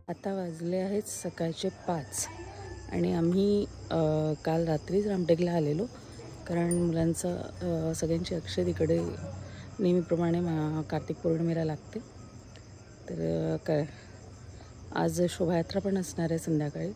आता वाजले आहेत सकाळचे 5 आणि आम्ही काल रात्रीच रामटेकला आलेलो, कारण मुलांचं सगळ्यांची अक्षय तिकडे नेहमीप्रमाणे कार्तिक पौर्णिमेला लागते. तर आज शोभायात्रा पण असणार आहे संध्याकाळी.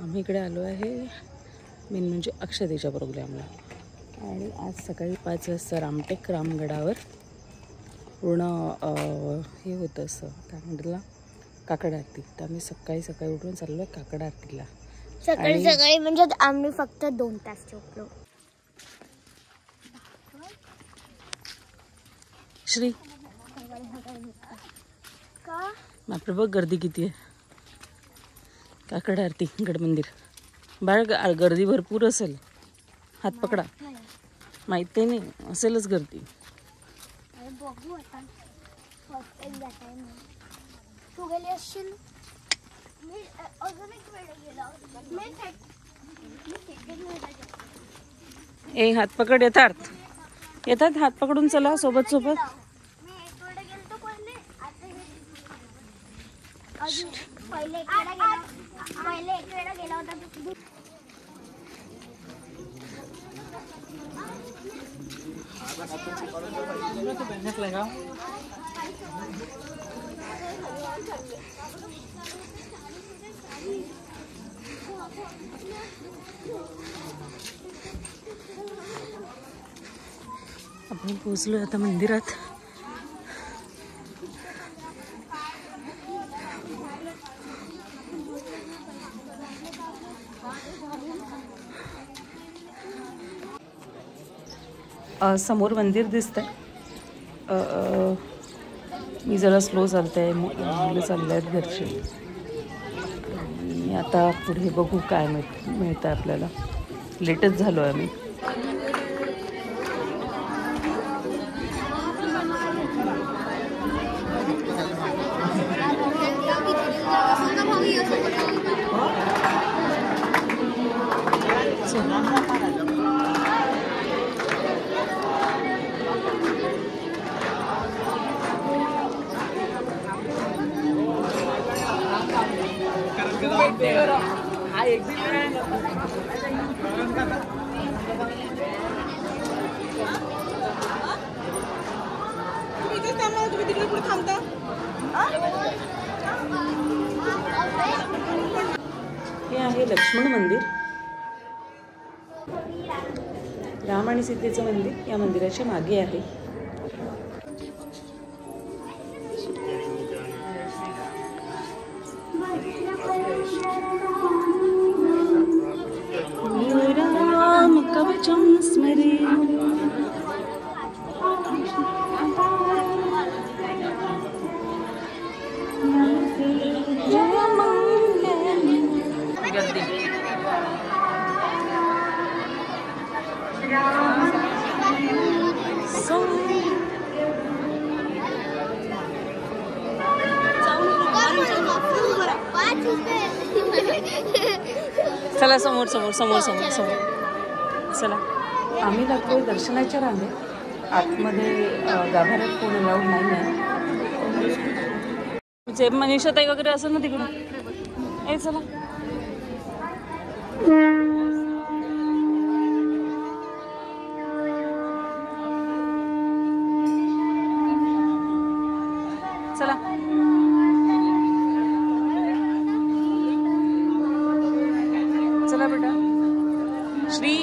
आम्ही इकडे आलो आहे मेन म्हणजे अक्षतेच्या प्रोग्रामला. आणि आज सकाळी 5 वाजता रामटेक रामगडावर पूर्ण हे होतं, असं काय म्हणतात, काकड आरती. तर आम्ही सकाळी सकाळी उठून चाललो आहे काकड आरतीला. सकाळी सकाळी म्हणजे आम्ही फक्त 2 तास झोपलो. श्री का बापरे, बघ गर्दी किती आहे. काकड आरती गड मंदिर. बाळ गर्दी भरपूर असेल, हात पकडा. माहिती नाही, असेलच गर्दी. बघू आता. तू गेली असशील. मी अजून एक वेळ गेला. ए हात पकड. येतात हात पकडून चला सोबत सोबत. मी एक वेळ गेलतो पहिले. आता अजून पहिले एक वेळा गेला होता. आपण पोहोचलोय आता मंदिरात. समोर मंदिर दिसतंय. मी जरा स्लो चालते, मुलं चालले आहेत घरचे. आणि आता पुढे बघू काय मिळतं आपल्याला. लेटच झालो आहे आम्ही. हे आहे लक्ष्मण मंदिर. राम आणि सीतेचं मंदिर या मंदिराच्या मागे आहे. राम कवचम स्मरे. गर्दी. चला समोर समोर समोर समोर समोर चला. आम्ही लागतोय दर्शनाच्या रांगेत. आतमध्ये गाभाऱ्यात कोण अलाउड नाही आहे. मनीषाताई वगैरे असेल ना तिकडून. ए चला. चला चला बेटा. श्री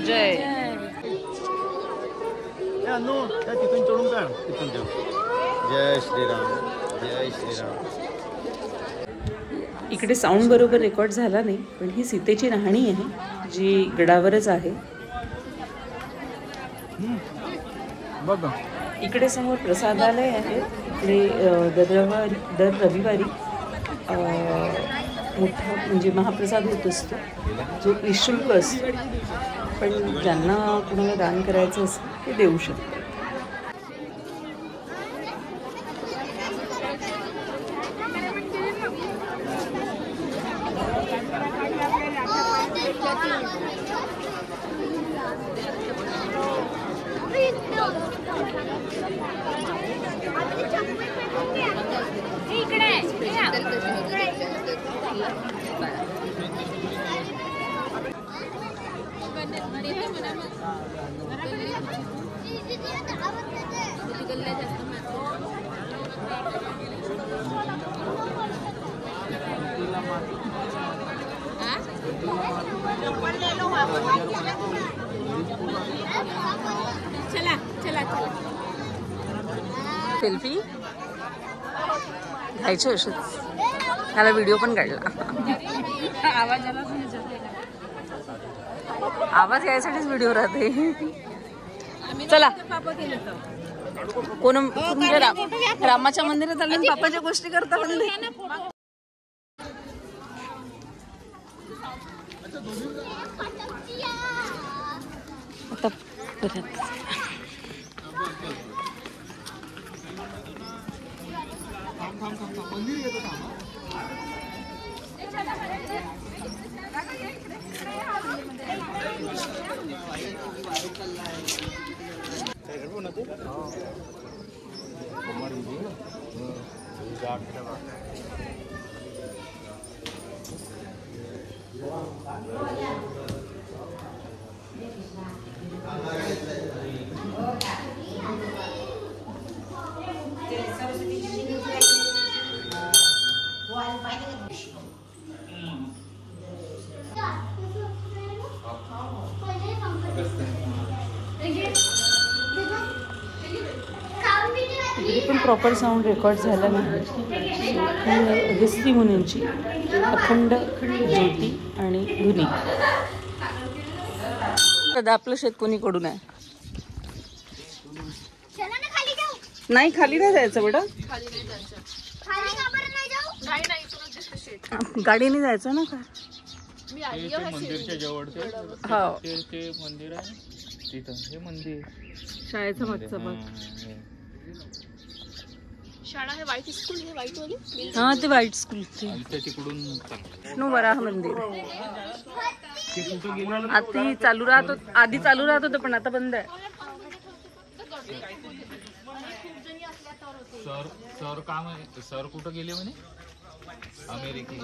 जय. जय श्रीराम. जय श्रीराम. इकडे साऊंड बरोबर रेकॉर्ड झाला नाही, पण ही सीतेची राहणी आहे जी गडावरच आहे. इकडे समोर प्रसादालय आहे. इकडे दर रविवारी मोठा म्हणजे महाप्रसाद होत असतो, जो निःशुल्क असतो. पण ज्यांना कुणाला दान करायचं असतं ते देऊ शकतात. चला चला चला सेल्फी घ्यायची अशीच. त्याला व्हिडिओ पण काढला. आवाज यायसाठीच व्हिडिओ राहते. चला कोण म्हणजे रामाच्या मंदिरात आले बापाच्या गोष्टी करता म्हणले. आता परत इकडे पण प्रॉपर साऊंड रेकॉर्ड झाला नाही. अगस्ती मुनींची अखंड ज्योती आणि धुनी. आपलं शेत कोणीकडून आहे? नाही खाली नाही जायचं बेटा. गाडीने जायचं ना का? मंदिरच्या जवळचे हो ते मंदिर आहे तिथं. हे मंदिर शाळेचा मागचा भाग. शाळा हे वाईट स्कूल हे वाईट वाली. हा ते वाईट स्कूल तिकडून विष्णू वराह मंदिर. आधी चालू राहत होतं पण आता बंद आहे. सर काम आहे. सर कुठं गेले म्हणे? अमेरिकेत.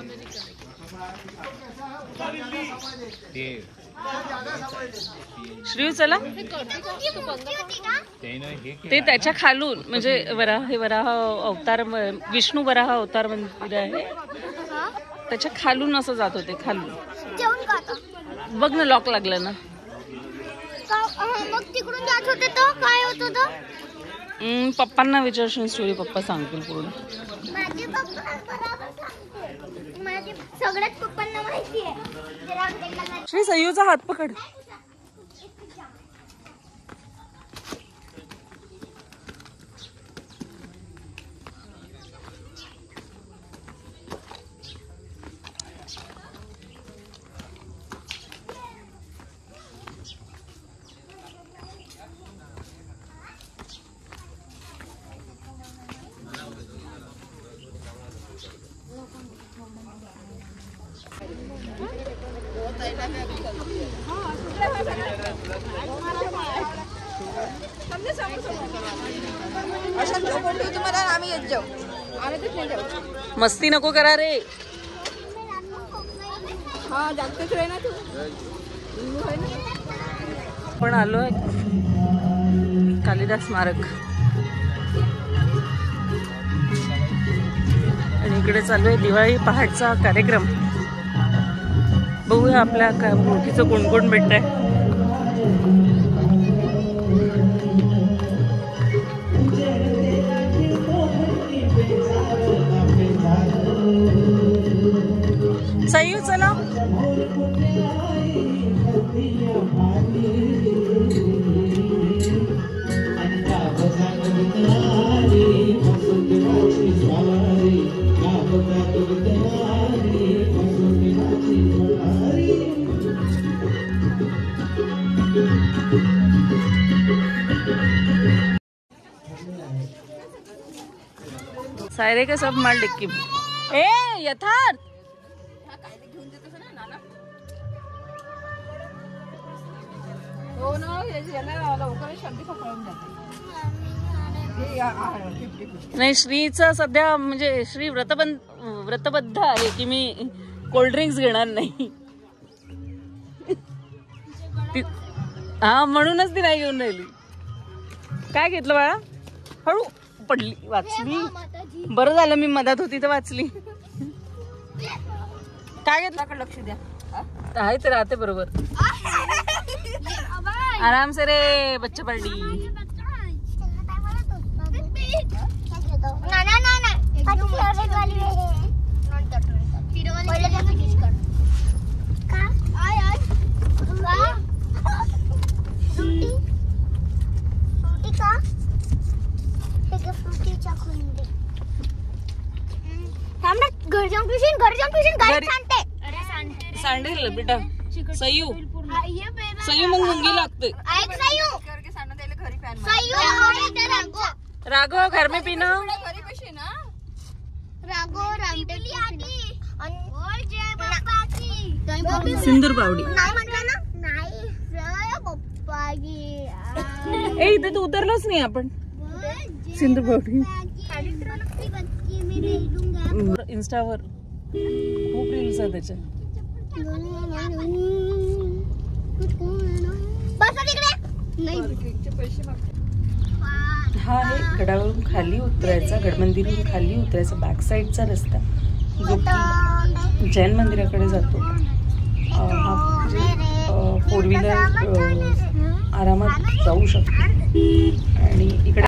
श्री चला ते त्याच्या खालून म्हणजे वराह अवतार विष्णू वराह अवतार मंदिर आहे. त्याच्या खालून असं जात होते. खालून बघ ना लॉक लागलं ना. मग तिकडून जात होते तो काय होत होतं? पप्पांना विचारशील स्टोरी. पप्पा सांगतील पूर्ण. माझे पप्पा बरोबर सांगते. माझे सगळ्याच पप्पांना माहिती आहे. श्री सयूचा हात पकड. मस्ती नको करा रे. आपण आलोय कालिदास स्मारक आणि इकडे चालू आहे दिवाळी पहाटचा कार्यक्रम. बघूया आपल्या मोठीचं कोण कोण भेटतंय. सयू चला. सायरे का सब माल डिक्की. ए यथार्थ हो ना, याला लवकरच सर्दी खोकळून जाते. नाही, श्रीचं सध्या म्हणजे श्री व्रतबद्ध आहे की मी कोल्ड्रिंक्स घेणार नाही. हा, म्हणूनच ती नाही घेऊन राहिली. काय घेतलं बाळा? हळू पडली, वाचली. बरं झालं मी मधात होती तर वाचली. काय घेतलं? लक्ष द्या. आहे ते राहते बरोबर. आराम से रे बच्चा पडली. घर जाऊन ट्युशन गाडी सांगते. सांडेल बेटा. सयू मग मुंगी लागते. राघव घर में पीना. सिंदूर पावडी. ए, इथे तू उतरलोच नाही आपण. सिंदूर पावडी इंस्टावर खूप रील्स आहे त्याच्या. हा आहे गडावरून खाली उतरायचा, गडमंदिरवरून खाली उतरायचा बॅक साईडचा रस्ता जो की जैन मंदिराकडे जातो. हा म्हणजे 4 व्हीलर आरामात जाऊ शकतो. आणि इकडे